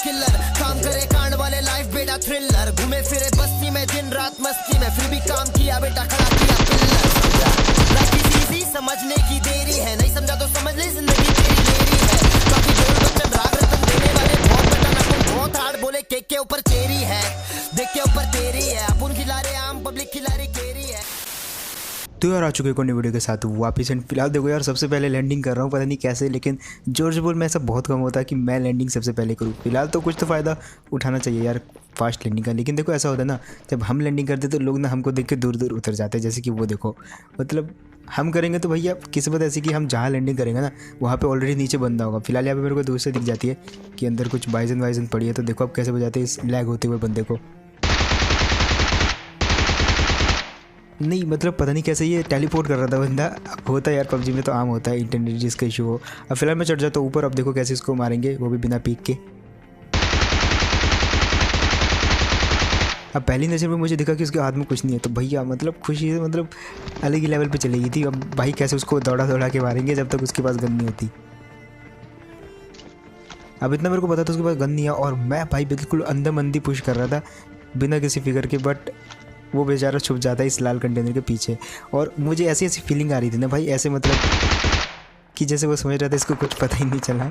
Killer, काम करे कांड वाले लाइफ बेटा थ्रिलर, घूमे फिरे बस्ती में दिन रात मस्ती में, फिर भी काम किया बेटा खड़ा किया पिलर। लाइफ इजी समझने की देरी है, नहीं समझा तो समझ ले जिंदगी तेरी मेरी है। काफी जोर बच्चन राग रतन देने वाले बहुत बटा नकल बहुत हार्ड बोले केक के ऊपर चेरी है, देख के ऊपर तेरी है, अपन खिला रहे आम पब्लिक खिला रही केरी है। तो यार आ चुके हैं वीडियो के साथ वापस। एंड फिलहाल देखो यार, सबसे पहले लैंडिंग कर रहा हूँ, पता नहीं कैसे, लेकिन जॉर्ज बोल में ऐसा बहुत कम होता है कि मैं लैंडिंग सबसे पहले करूँ। फिलहाल तो कुछ तो फ़ायदा उठाना चाहिए यार फास्ट लैंडिंग का, लेकिन देखो ऐसा होता है ना, जब हम लैंडिंग करते तो लोग ना हमको देख के दूर दूर उतर जाते हैं। जैसे कि वो देखो, मतलब हम करेंगे तो भैया किस्मत ऐसी कि हम जहाँ लैंडिंग करेंगे ना वहाँ पे ऑलरेडी नीचे बंदा होगा। फिलहाल यहाँ पे मेरे को दूर से दिख जाती है कि अंदर कुछ बाइजन वाइजन पड़ी है, तो देखो अब कैसे बजाते हैं इस लैग होते हुए बंदे को। नहीं मतलब पता नहीं कैसे ये टेलीपोर्ट कर रहा था बंदा। अब होता है यार पबजी में तो आम होता है इंटरनेट जिसका इशू हो। अब फिलहाल मैं चढ़ जाता हूँ ऊपर। अब देखो कैसे इसको मारेंगे, वो भी बिना पीक के। अब पहली नज़र में मुझे दिखा कि उसके हाथ में कुछ नहीं है, तो भैया मतलब खुशी से मतलब अलग ही लेवल पे चली गई थी। अब भाई कैसे उसको दौड़ा दौड़ा के मारेंगे जब तक उसके पास गन नहीं होती। अब इतना मेरे को पता था उसके पास गन नहीं है, और मैं भाई बिल्कुल अंधाधुंधी पुश कर रहा था बिना किसी फिगर के, बट वो बेचारा छुप जाता है इस लाल कंटेनर के पीछे। और मुझे ऐसी ऐसी फीलिंग आ रही थी ना भाई, ऐसे मतलब कि जैसे वो समझ रहा था इसको कुछ पता ही नहीं चला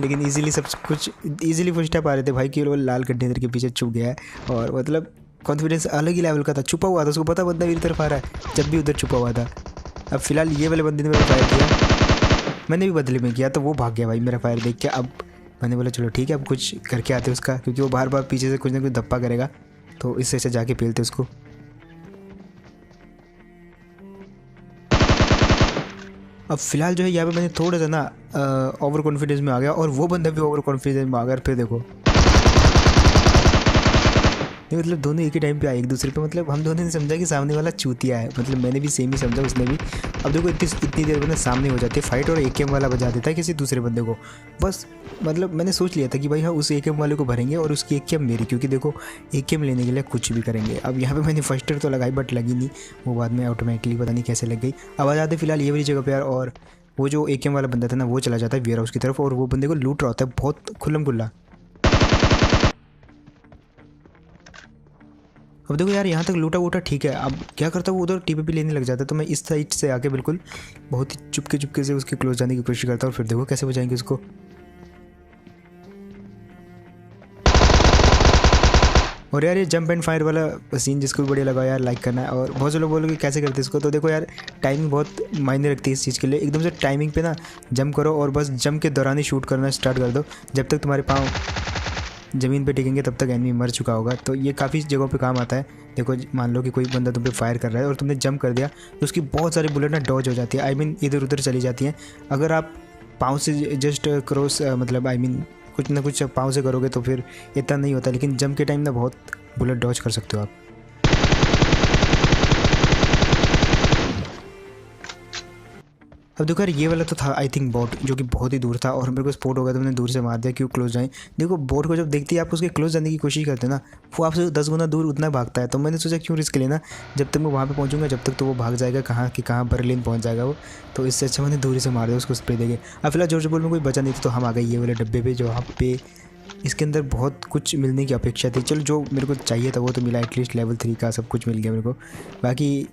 लेकिन इजीली सब कुछ इजीली फुस्टा पा रहे थे भाई कि वो लाल कंटेनर के पीछे छुप गया है। और मतलब कॉन्फिडेंस अलग ही लेवल का था, छुपा हुआ था, उसको पता बंदा मेरी तरफ आ रहा है जब भी उधर छुपा हुआ था। अब फिलहाल ये वाले बंदे ने मेरा फायर किया, मैंने भी बदले में किया, तो वो भाग गया भाई मेरा फायर देख के। अब मैंने बोला चलो ठीक है, अब कुछ करके आते उसका, क्योंकि वो बार बार पीछे से कुछ ना कुछ धप्पा करेगा, तो इससे अच्छा जाके पेलते उसको। अब फिलहाल जो है यहाँ पे मैंने थोड़ा सा ना ओवर कॉन्फिडेंस में आ गया, और वो बंदा भी ओवर कॉन्फिडेंस में आ गया। फिर देखो नहीं मतलब दोनों एक ही टाइम पे आए एक दूसरे पे, मतलब हम दोनों ने समझा कि सामने वाला चूतिया है, मतलब मैंने भी सेम ही समझा, उसने भी। अब देखो इतनी देर में ना सामने हो जाती है फाइट, और AKM वाला बजा देता है किसी दूसरे बंदे को। बस मतलब मैंने सोच लिया था कि भाई हाँ उस AKM वाले को भरेंगे और उसकी AKM मेरी, क्योंकि देखो AKM लेने के लिए कुछ भी करेंगे। अब यहाँ पे मैंने फर्स्ट एड तो लगाई बट लगी नहीं, वो बाद में ऑटोमेटिकली पता नहीं कैसे लग गई। अब आ जाते फिलहाल ये वाली जगह पे यार, और वो जो AKM वाला बंदा था ना वो चला जाता है वेयर हाउस की तरफ, और वो बंदे को लूट रहा होता है बहुत खुल्लम खुल्ला। अब देखो यार यहाँ तक लूटा वूटा ठीक है, अब क्या करता है वो उधर TPP लेने लग जाता है, तो मैं इस साइड से आके बिल्कुल बहुत ही चुपके से उसके क्लोज जाने की कोशिश करता हूँ, और फिर देखो कैसे बचाएंगे उसको। और यार ये जंप एंड फायर वाला सीन जिसको भी बढ़िया लगा यार लाइक करना है। और बहुत से लोग बोलोगे कैसे करते हैं इसको, तो देखो यार टाइमिंग बहुत मायने रखती है इस चीज़ के लिए। एकदम से टाइमिंग पे ना जंप करो, और बस जंप के दौरान ही शूट करना स्टार्ट कर दो, जब तक तुम्हारे पाँव ज़मीन पे टिकेंगे तब तक एनिमी मर चुका होगा। तो ये काफ़ी जगहों पे काम आता है। देखो मान लो कि कोई बंदा तुम पे फायर कर रहा है और तुमने जंप कर दिया, तो उसकी बहुत सारी बुलेट ना डॉज हो जाती है, आई मीन इधर उधर चली जाती हैं। अगर आप पाँव से जस्ट क्रॉस मतलब आई मीन कुछ ना कुछ पाँव से करोगे तो फिर इतना नहीं होता, लेकिन जंप के टाइम ना बहुत बुलेट डॉज कर सकते हो आप। अब देखो यार ये वाला तो था आई थिंक बॉट, जो कि बहुत ही दूर था, और मेरे को स्पॉट हो गया तो मैंने दूर से मार दिया क्यों क्लोज जाए। देखो बॉट को जब देखती है आप उसके क्लोज जाने की कोशिश करते हैं ना, वो आपसे 10 गुना दूर उतना भागता है। तो मैंने सोचा क्यों रिस्क लेना, जब तक मैं वहाँ पे पहुँचूंगा जब तक तो वो भाग जाएगा कहाँ कि कहाँ बर्लिन पहुँच जाएगा वो, तो इससे अच्छा मैंने दूर से मार दिया उसको स्प्रे देके। अब फिलहाल जॉर्ज बोल में कोई बचा नहीं था, तो हम आ गए ये वाले डब्बे पे, जो वहाँ पे इसके अंदर बहुत कुछ मिलने की अपेक्षा थी। चलो जो मेरे को चाहिए था वो तो मिला, एटलीस्ट लेवल 3 का सब कुछ मिल गया मेरे को। बाकी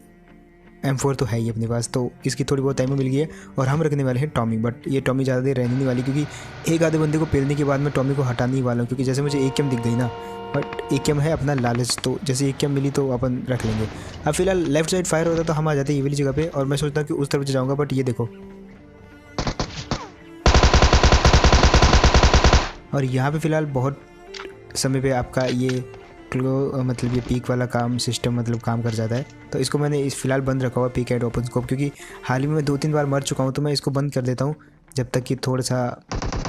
M4 तो है ही अपने पास, तो इसकी थोड़ी बहुत टाइम मिल गई है। और हम रखने वाले हैं टॉमी, बट ये टॉमी ज़्यादा देर रहने नहीं वाली, क्योंकि एक आधे बंदे को पेलने के बाद मैं टॉमी को हटाने ही वाला हूँ, क्योंकि जैसे मुझे AKM दिख गई ना, बट AKM है अपना लालच, तो जैसे AKM मिली तो अपन रख लेंगे। अब फिलहाल लेफ्ट साइड फायर होता तो हम आ जाते ये वाली जगह पे, और मैं सोचता कि उस तरफ जाऊँगा, बट ये देखो और यहाँ पे फ़िलहाल बहुत समय पे आपका ये मतलब ये पीक वाला काम सिस्टम मतलब काम कर जाता है। तो इसको मैंने इस फिलहाल बंद रखा हुआ पीक एंड ओपन स्कोप, क्योंकि हाल ही में मैं 2-3 बार मर चुका हूँ, तो मैं इसको बंद कर देता हूँ जब तक कि थोड़ा सा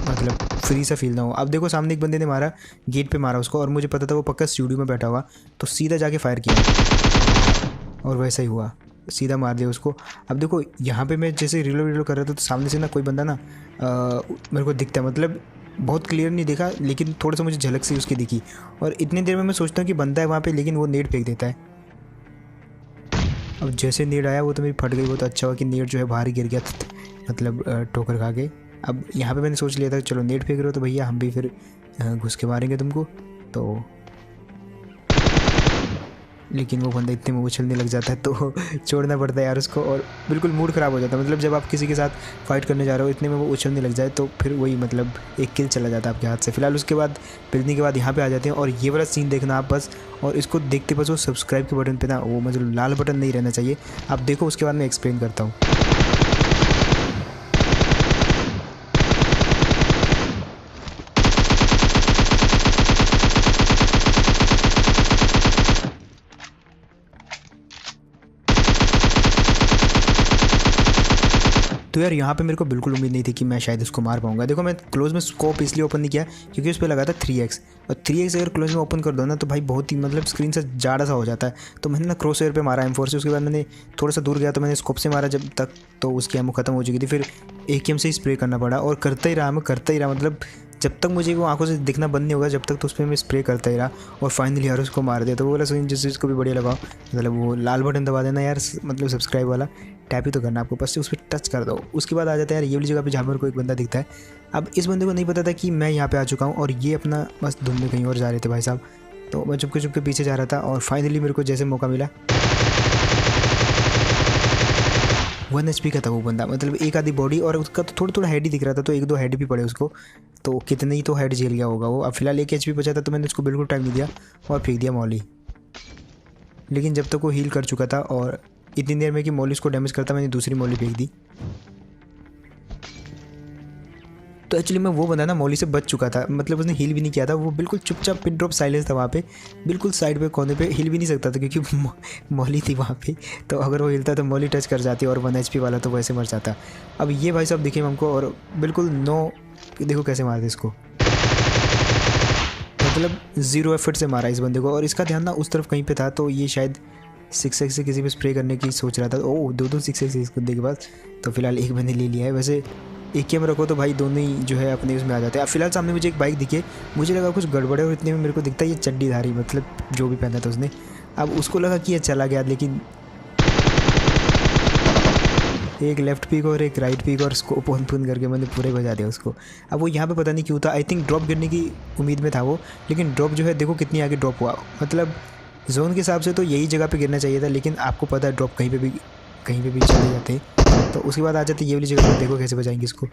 मतलब फ्री सा फील ना हो। अब देखो सामने एक बंदे ने मारा, गेट पे मारा उसको, और मुझे पता था वो पक्का स्टूडियो में बैठा हुआ, तो सीधा जाके फायर किया और वैसा ही हुआ, सीधा मार दिया उसको। अब देखो यहाँ पे मैं जैसे रिलोड कर रहा था, तो सामने से ना कोई बंदा ना मेरे को दिखता है, मतलब बहुत क्लियर नहीं दिखा, लेकिन थोड़ा सा मुझे झलक सी उसकी दिखी, और इतनी देर में मैं सोचता हूँ कि बंदा है वहाँ पे, लेकिन वो नेट फेंक देता है। अब जैसे नेट आया वो तो मेरी फट गई, वो तो अच्छा हुआ कि नेट जो है बाहर ही गिर गया, मतलब ठोकर खा के। अब यहाँ पे मैंने सोच लिया था चलो नेट फेंक रहे हो तो भैया हम भी फिर घुस के मारेंगे तुमको। तो लेकिन वो बंदा इतने में उछलने लग जाता है तो छोड़ना पड़ता है यार उसको, और बिल्कुल मूड ख़राब हो जाता है। मतलब जब आप किसी के साथ फाइट करने जा रहे हो इतने में वो उछलने लग जाए तो फिर वही मतलब एक किल चला जाता है आपके हाथ से। फिलहाल उसके बाद पिलने के बाद यहाँ पे आ जाते हैं, और ये वाला सीन देखना आप बस, और इसको देखते बस वो सब्सक्राइब के बटन पे ना वो मतलब लाल बटन नहीं रहना चाहिए। आप देखो उसके बाद मैं एक्सप्लेन करता हूँ। तो यार यहाँ पे मेरे को बिल्कुल उम्मीद नहीं थी कि मैं शायद इसको मार पाऊंगा। देखो मैं क्लोज में स्कोप इसलिए ओपन नहीं किया क्योंकि उस पर लगा था 3x, और 3x अगर क्लोज में ओपन कर दो ना तो भाई बहुत ही मतलब स्क्रीन से जाड़ा सा हो जाता है। तो मैंने ना क्रॉस एयर पे मारा M4 से, उसके बाद मैंने थोड़ा सा दूर गया तो मैंने स्कोप से मारा जब तक, तो उसकी एमो खत्म हो चुकी थी। फिर AKM से ही स्प्रे करना पड़ा, और करता ही रहा मैं, करता ही रहा, मतलब जब तक मुझे वो आंखों से दिखना बंद नहीं होगा जब तक तो उस पर मैं स्प्रे करता ही रहा, और फाइनली यार उसको मार दिया। तो वो वाला सीन जिस चीज़ को भी बढ़िया लगा, मतलब वो लाल बटन दबा देना यार, मतलब सब्सक्राइब वाला टैप ही तो करना आपको, बस उस पर टच कर दो। उसके बाद आ जाता है यार ये वाली जगह पे जहाँ पर कोई एक बंदा दिखता है। अब इस बंदे को नहीं पता था कि मैं यहाँ पे आ चुका हूँ, और ये अपना मस्त धुन में कहीं और जा रहे थे भाई साहब। तो मैं चुपके चुपके पीछे जा रहा था, और फाइनली मेरे को जैसे मौका मिला 1 HP का था वो बंदा, मतलब एक आधी बॉडी, और उसका तो थोड़ा थोड़ा हेड ही दिख रहा था, तो 1-2 हेड भी पड़े उसको, तो कितने ही तो हेड झेल गया होगा वो। अब फिलहाल 1 HP बचा था तो मैंने उसको बिल्कुल टाइम नहीं दिया और फेंक दिया मॉली। लेकिन जब तक वो हील कर चुका था और इतनी देर में कि मॉली उसको डैमेज करता, मैंने दूसरी मॉली फेंक दी। तो एक्चुअली मैं वो बंदा ना मॉली से बच चुका था, मतलब उसने हील भी नहीं किया था, वो बिल्कुल चुपचाप पिन ड्रॉप साइलेंस था वहाँ पे, बिल्कुल साइड पे कोने पे, हिल भी नहीं सकता था क्योंकि मॉली थी वहाँ पे। तो अगर वो हिलता तो मॉली टच कर जाती, और 1 HP वाला तो वैसे मर जाता। अब ये भाई साहब दिखे हमको, और बिल्कुल देखो कैसे मारते इसको, मतलब 0 एफर्ट से मारा इस बंदे को। और इसका ध्यान ना उस तरफ कहीं पे था, तो ये शायद 6x से किसी पे स्प्रे करने की सोच रहा था। ओ 2 6x इस बंदे के पास, तो फिलहाल एक बंदे ले लिया है। वैसे AKM रखो तो भाई दोनों ही जो है अपने उसमें आ जाते हैं। अब फिलहाल सामने मुझे एक बाइक दिखे, मुझे लगा कुछ गड़बड़ है, और इतने में मेरे को दिखता है ये चड्डीधारी, मतलब जो भी पहना था उसने। अब उसको लगा कि ये चला गया, लेकिन एक लेफ्ट पिक और एक राइट पिक और स्कोप ऑन करके मैंने पूरे बजा दिया उसको। अब वो यहाँ पे पता नहीं क्यों था, आई थिंक ड्रॉप गिरने की उम्मीद में था वो, लेकिन ड्रॉप जो है देखो कितनी आगे ड्रॉप हुआ, मतलब जोन के हिसाब से तो यही जगह पे गिरना चाहिए था, लेकिन आपको पता है ड्रॉप कहीं पे भी चले जाते हैं। तो उसके बाद आ जाते ये वाली जगह पर, देखो कैसे बजाएंगे इसको।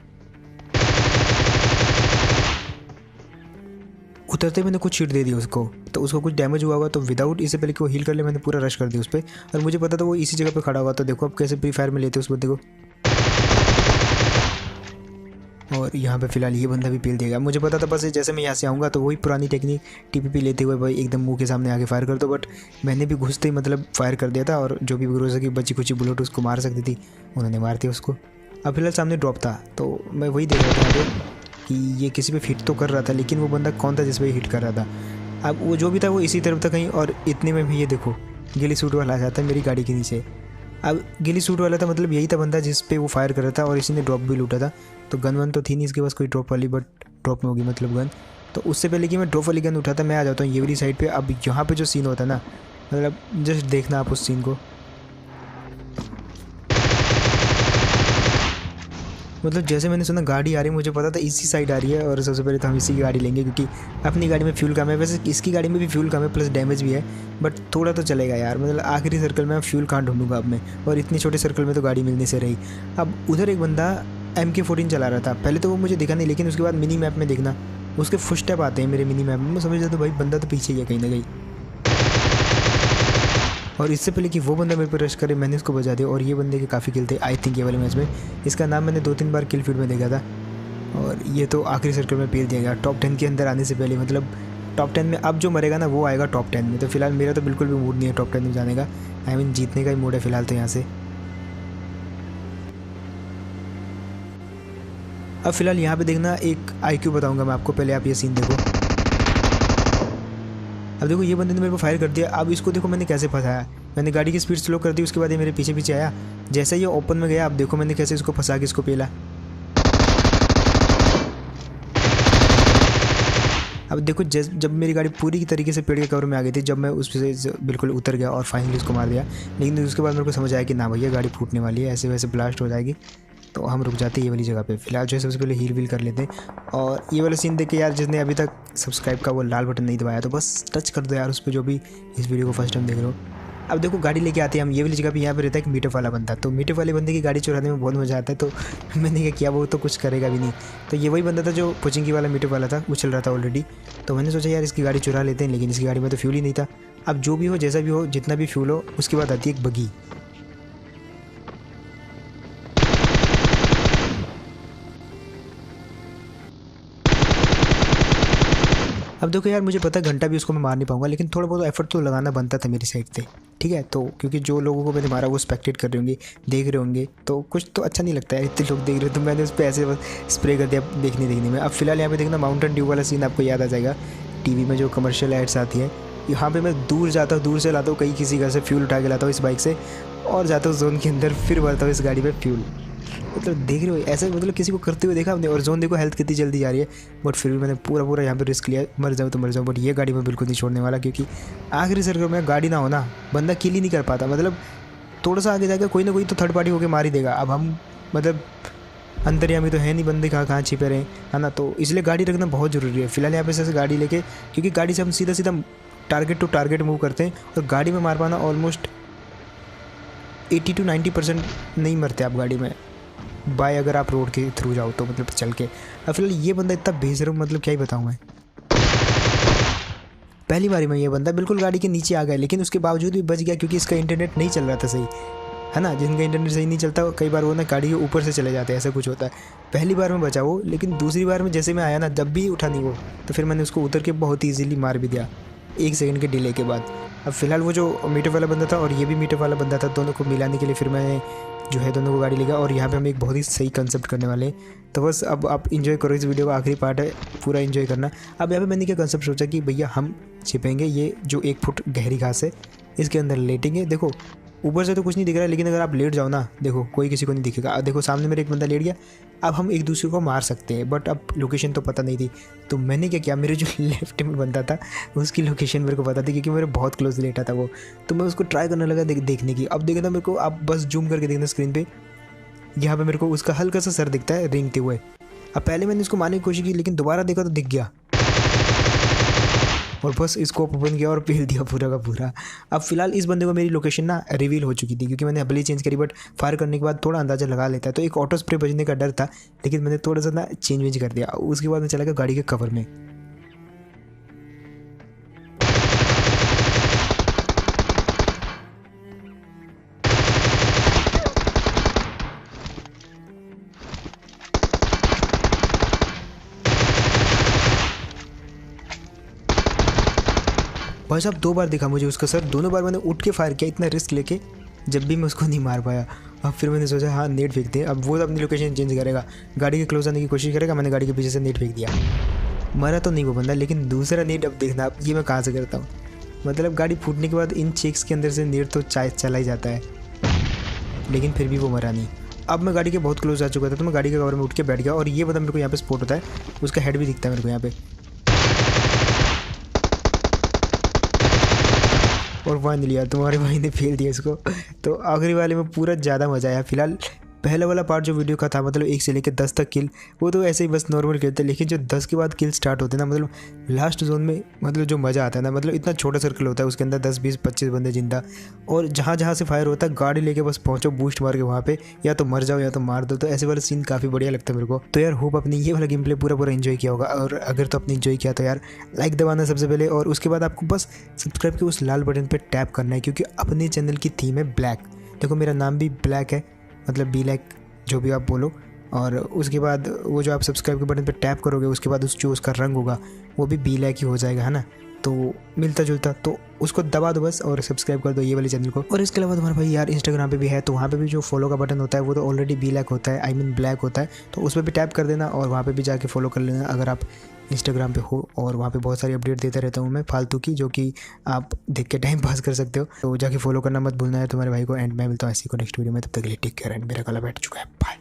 उतरते मैंने कुछ शीट दे दी उसको, तो उसको कुछ डैमेज हुआ होगा, तो विदाउट इससे पहले कि वो हील कर ले मैंने पूरा रश कर दिया उस पर, और मुझे पता था वो इसी जगह पे खड़ा हुआ। तो देखो अब कैसे प्री फायर में लेते उस बंदे को, और यहाँ पे फिलहाल ये बंदा भी पेल देगा। मुझे पता था बस जैसे मैं यहाँ से आऊँगा तो वही पुरानी टेक्निक TPP लेते हुए भाई एकदम मुंह के सामने आगे फायर कर दो, बट मैंने भी घुसते ही मतलब फायर कर दिया था, और जो भी ग्रोजा की बची कुची बुलेट उसको मार सकती थी उन्होंने मार दिया उसको। अब फिलहाल सामने ड्रॉप था, तो मैं वही देख रहा था यहाँ पे कि ये किसी पे हिट तो कर रहा था, लेकिन वो बंदा कौन था जिस पे हिट कर रहा था। अब वो जो भी था वो इसी तरफ था कहीं, और इतने में भी ये देखो गिली सूट वाला आ जाता है मेरी गाड़ी के नीचे। अब गिली सूट वाला था, मतलब यही था बंदा जिस पे वो फायर कर रहा था, और इसी ने ड्रॉप भी लूटा था। तो गन वन तो थी नहीं इसके पास कोई ड्रॉप वाली, बट ड्रॉप में होगी मतलब गन। तो उससे पहले कि मैं ड्रॉप वाली गन उठाता मैं आ जाता हूँ ये वाली साइड पे। अब यहाँ पे जो सीन होता है ना, मतलब जस्ट देखना आप उस सीन को, मतलब जैसे मैंने सुना गाड़ी आ रही है, मुझे पता था इसी साइड आ रही है, और सबसे पहले तो हम इसी की गाड़ी लेंगे क्योंकि अपनी गाड़ी में फ्यूल कम है। वैसे इसकी गाड़ी में भी फ्यूल कम है, प्लस डैमेज भी है, बट थोड़ा तो चलेगा यार, मतलब आखिरी सर्कल में फ्यूल कहाँ ढूंढूंगा अब मैं, और इतने छोटे सर्कल में तो गाड़ी मिलने से रही। अब उधर एक बंदा MK14 चला रहा था, पहले तो वो मुझे दिखा नहीं, लेकिन उसके बाद मिनी मैप में देखना उसके फुटस्टेप आते हैं मेरे मिनी मैप में, मैं समझ जाता भाई बंदा तो पीछे ही है कहीं ना कहीं। और इससे पहले कि वो बंदा मेरे पर रश करे मैंने उसको बजा दिया, और ये बंदे के काफ़ी किल थे आई थिंक ये वाले मैच में। इसका नाम मैंने 2-3 बार किल फीड में देखा था, और ये तो आखिरी सर्कल में पेल दिया गया टॉप 10 के अंदर आने से पहले, मतलब टॉप 10 में अब जो मरेगा ना वो आएगा टॉप 10 में। तो फिलहाल मेरा तो बिल्कुल भी मूड नहीं है टॉप 10 में जाने का, आई मीन जीतने का ही मूड है फिलहाल तो यहाँ से। अब फिलहाल यहाँ पे देखना एक IQ बताऊँगा मैं आपको, पहले आप ये सीन देखो। अब देखो ये बंदे ने मेरे को फायर कर दिया, अब इसको देखो मैंने कैसे फंसाया, मैंने गाड़ी की स्पीड स्लो कर दी, उसके बाद ये मेरे पीछे पीछे आया, जैसे ये ओपन में गया अब देखो मैंने कैसे इसको फंसा के इसको पेला। अब देखो जब मेरी गाड़ी पूरी तरीके से पेड़ के कवर में आ गई थी, जब मैं उस से बिल्कुल उतर गया और फाइनली उसको मार दिया, लेकिन उसके बाद मेरे को समझ आया कि ना भैया गाड़ी फूटने वाली है, ऐसे वैसे ब्लास्ट हो जाएगी। तो हम रुक जाते हैं ये वाली जगह पे। फिलहाल जो है सबसे पहले हील वील कर लेते हैं। और ये वाला सीन देख के यार, जिसने अभी तक सब्सक्राइब का वो लाल बटन नहीं दबाया तो बस टच कर दो यार उस पर, जो भी इस वीडियो को फर्स्ट टाइम देख रहे हो। अब देखो गाड़ी लेके आते हैं हम ये वाली जगह पे। यहाँ पे रहता है एक मीटअप वाला बंदा, तो मीटअप वाले बंदे की गाड़ी चुराने में बहुत मज़ा आता है। तो मैंने क्या किया, वो तो कुछ करेगा भी नहीं। तो ये वही बंदा था जो पुचिंगी वाला मीटअप वाला था, वो चल रहा था ऑलरेडी। तो मैंने सोचा यार इसकी गाड़ी चुरा लेते हैं, लेकिन इसकी गाड़ी में तो फ्यूल ही नहीं था। अब जो भी हो, जैसा भी हो, जितना भी फ्यूल हो, उसके बाद आती है एक बगी। अब देखो यार, मुझे पता है घंटा भी उसको मैं मार नहीं पाऊंगा, लेकिन थोड़ा बहुत एफर्ट तो लगाना बनता था मेरी साइड से, ठीक है। तो क्योंकि जो लोगों को मैंने मारा वो स्पेक्टेट कर रहे होंगे, देख रहे होंगे, तो कुछ तो अच्छा नहीं लगता है इतने लोग देख रहे हो। तो मैंने उस पर ऐसे बस स्प्रे कर दिया देखने में। अब फिलहाल यहाँ पे देखना माउंटेन ड्यू वाला सीन आपको याद आ जाएगा, टीवी में जो कमर्शियल एड्स आती हैं। यहाँ पे मैं दूर जाता हूँ, दूर से लाता हूँ, कहीं किसी घर से फ्यूल उठा के लाता हूँ इस बाइक से, और जाता हूँ जोन के अंदर, फिर भरता हूँ इस गाड़ी पे फ्यूल। मतलब देख रहे हो ऐसे, मतलब किसी को करते हुए देखा हमने। और जोन देखो हेल्थ कितनी जल्दी जा रही है, बट फिर भी मैंने पूरा यहाँ पे रिस्क लिया, मर जाऊँ तो मर जाऊँ, बट ये गाड़ी में बिल्कुल नहीं छोड़ने वाला। क्योंकि आखिरी सर्कल में गाड़ी ना हो ना, बंदा किल ही नहीं कर पाता। मतलब थोड़ा सा आगे जाकर कोई ना कोई तो थर्ड पार्टी होकर मार ही देगा। अब हम मतलब अंतर्यामी तो है नहीं, बंदे कहाँ छिपे रहे, है ना। तो इसलिए गाड़ी रखना बहुत ज़रूरी है। फिलहाल यहाँ पे से गाड़ी लेके, क्योंकि गाड़ी से हम सीधा टारगेट टू टारगेट मूव करते हैं, और गाड़ी में मार पाना ऑलमोस्ट 80 to 90% नहीं मरते आप गाड़ी में, बाय अगर आप रोड के थ्रू जाओ तो, मतलब चल के। अब फिलहाल ये बंदा इतना बेशरम, मतलब क्या ही बताऊँ मैं। पहली बारी में ये बंदा बिल्कुल गाड़ी के नीचे आ गया, लेकिन उसके बावजूद भी बच गया, क्योंकि इसका इंटरनेट नहीं चल रहा था सही, है ना। जिनका इंटरनेट सही नहीं चलता कई बार वो ना गाड़ी के ऊपर से चले जाते हैं, ऐसा कुछ होता है। पहली बार में बचा वो, लेकिन दूसरी बार में जैसे मैं आया ना, जब भी उठा नहीं वो, तो फिर मैंने उसको उतर के बहुत ईजीली मार भी दिया 1 सेकंड के डिले के बाद। अब फिलहाल वो जो मीटअप वाला बंदा था और ये भी मीटअप वाला बंदा था, दोनों को मिलाने के लिए फिर मैं जो है दोनों को गाड़ी ले गया। और यहाँ पे हम एक बहुत ही सही कंसेप्ट करने वाले हैं। तो बस अब आप इन्जॉय करो इस वीडियो का, आखिरी पार्ट है, पूरा इन्जॉय करना। अब यहाँ पे मैंने क्या कंसेप्ट सोचा कि भैया हम छिपेंगे, ये जो 1 फुट गहरी घास है इसके अंदर लेटेंगे। देखो ऊपर से तो कुछ नहीं दिख रहा है, लेकिन अगर आप लेट जाओ ना, देखो कोई किसी को नहीं दिखेगा। देखो सामने मेरे एक बंदा लेट गया। अब हम एक दूसरे को मार सकते हैं, बट अब लोकेशन तो पता नहीं थी। तो मैंने क्या किया, मेरे जो लेफ्ट में बंदा था उसकी लोकेशन मेरे को पता थी, क्योंकि मेरे बहुत क्लोज लेटा था वो। तो मैं उसको ट्राई करने लगा देखने की। अब देखना मेरे को, आप बस जूम करके देखना स्क्रीन पे, यहाँ पे मेरे को उसका हल्का सा सर दिखता है रेंगते हुए। अब पहले मैंने उसको मारने की कोशिश की, लेकिन दोबारा देखा तो दिख गया, और बस इसको ओपन किया और पेल दिया पूरा का पूरा। अब फिलहाल इस बंदे को मेरी लोकेशन ना रिवील हो चुकी थी, क्योंकि मैंने अबली चेंज करी, बट फायर करने के बाद थोड़ा अंदाज़ा लगा लेता है। तो एक ऑटो स्प्रे बजने का डर था, लेकिन मैंने थोड़ा सा ना चेंज कर दिया। उसके बाद मैं चला गया गाड़ी के कवर में। भाई साहब 2 बार दिखा मुझे उसका सर, दोनों बार मैंने उठ के फायर किया इतना रिस्क लेके, जब भी मैं उसको नहीं मार पाया। अब फिर मैंने सोचा हाँ नेट फेंकते हैं। अब वो अपनी लोकेशन चेंज करेगा, गाड़ी के क्लोज आने की कोशिश करेगा। मैंने गाड़ी के पीछे से नेट फेंक दिया, मरा तो नहीं वो बंदा, लेकिन दूसरा नेट अब देखना आप ये मैं कहाँ से करता हूँ। मतलब गाड़ी फूटने के बाद इन चेक्स के अंदर से नेट तो चला ही जाता है, लेकिन फिर भी वो मरा नहीं। अब मैं गाड़ी के बहुत क्लोज आ चुका था, तो मैं गाड़ी के कवर में उठ के बैठ गया, और ये बंदा मेरे को यहाँ पे स्पॉट होता है, उसका हेड भी दिखता है मेरे को यहाँ पे। और फाइनली लिया, तुम्हारे भाई ने फेल दिया इसको। तो आखिरी वाले में पूरा ज़्यादा मज़ा आया। फिलहाल पहला वाला पार्ट जो वीडियो का था, मतलब 1 से लेकर 10 तक किल, वो तो ऐसे ही बस नॉर्मल खेलते, लेकिन जो 10 के बाद किल स्टार्ट होते हैं ना, मतलब लास्ट जोन में, मतलब जो मज़ा आता है ना, मतलब इतना छोटा सर्कल होता है, उसके अंदर 10, 20, 25 बंदे जिंदा, और जहाँ जहाँ से फायर होता है गाड़ी लेके बस पहुँचो, बूस्ट मार के वहाँ पे या तो मर जाओ या तो मार दो। तो ऐसे वाला सीन काफ़ी बढ़िया लगता है मेरे को। तो यार होप अपने ये वाला गेम प्ले पूरा इन्जॉय किया होगा, और अगर तो अपने इन्जॉय किया तो यार लाइक दबाना सबसे पहले, और उसके बाद आपको बस सब्सक्राइब के उस लाल बटन पर टैप करना है, क्योंकि अपने चैनल की थीम है ब्लैक। देखो मेरा नाम भी ब्लैक है, मतलब ब्लैक जो भी आप बोलो। और उसके बाद वो जो आप सब्सक्राइब के बटन पे टैप करोगे, उसके बाद जो उसका रंग होगा वो भी ब्लैक ही हो जाएगा, है ना। तो मिलता जुलता, तो उसको दबा दो बस और सब्सक्राइब कर दो ये वाले चैनल को। और इसके अलावा तुम्हारा भाई यार इंस्टाग्राम पे भी है, तो वहाँ पे भी जो फॉलो का बटन होता है वो तो ऑलरेडी ब्लैक होता है, आई मीन ब्लैक होता है। तो उस पर भी टैप कर देना और वहाँ पे भी जाके फॉलो कर लेना अगर आप इंस्टाग्राम पे हो। और वहाँ पे बहुत सारी अपडेट देता रहता हूँ मैं फालतू की, जो कि आप देख के टाइम पास कर सकते हो। तो जाके फॉलो करना मत भूलना है तुम्हारे भाई को। एंड मैं मिलता हूँ ऐसी को नेक्स्ट वीडियो में, तब तक के लिए टेक केयर। एंड मेरा गला बैठ चुका है, बाय।